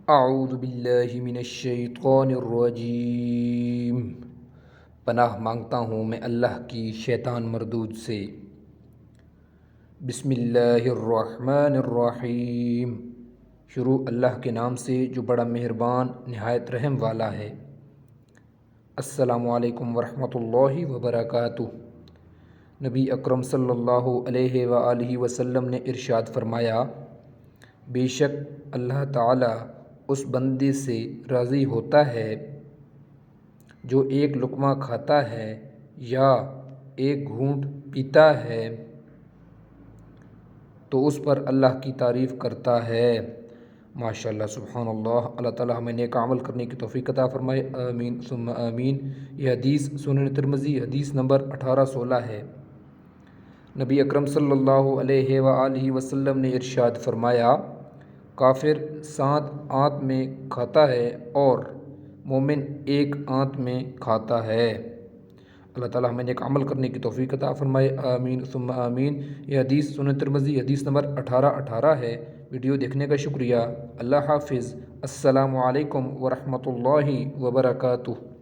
اعوذ باللہ من الشیطان الرجیم۔ پناہ مانگتا ہوں میں اللہ کی شیطان مردود سے۔ بسم اللہ الرحمن الرحیم۔ شروع اللہ کے نام سے جو بڑا مہربان نہایت رحم والا ہے۔ السلام علیکم ورحمۃ اللہ وبرکاتہ۔ نبی اکرم صلی اللہ علیہ وآلہ وسلم نے ارشاد فرمایا، بے شک اللہ تعالیٰ اس بندے سے راضی ہوتا ہے جو ایک لقمہ کھاتا ہے یا ایک گھونٹ پیتا ہے تو اس پر اللہ کی تعریف کرتا ہے۔ ماشاءاللہ، سبحان اللہ۔ اللہ تعالیٰ ہمیں نیک عمل کرنے کی توفیق عطا فرمائے، آمین ثم آمین۔ یہ حدیث سنن ترمذی حدیث نمبر 1816 ہے۔ نبی اکرم صلی اللہ علیہ وآلہ وسلم نے ارشاد فرمایا، کافر 7 آنت میں کھاتا ہے اور مومن 1 آنت میں کھاتا ہے۔ اللہ تعالیٰ ہمیں نیک عمل کرنے کی توفیق عطا فرمائے، آمین ثم آمین۔ یہ حدیث سنن ترمذی حدیث نمبر 1818 ہے۔ ویڈیو دیکھنے کا شکریہ۔ اللہ حافظ۔ السلام علیکم ورحمۃ اللہ وبرکاتہ۔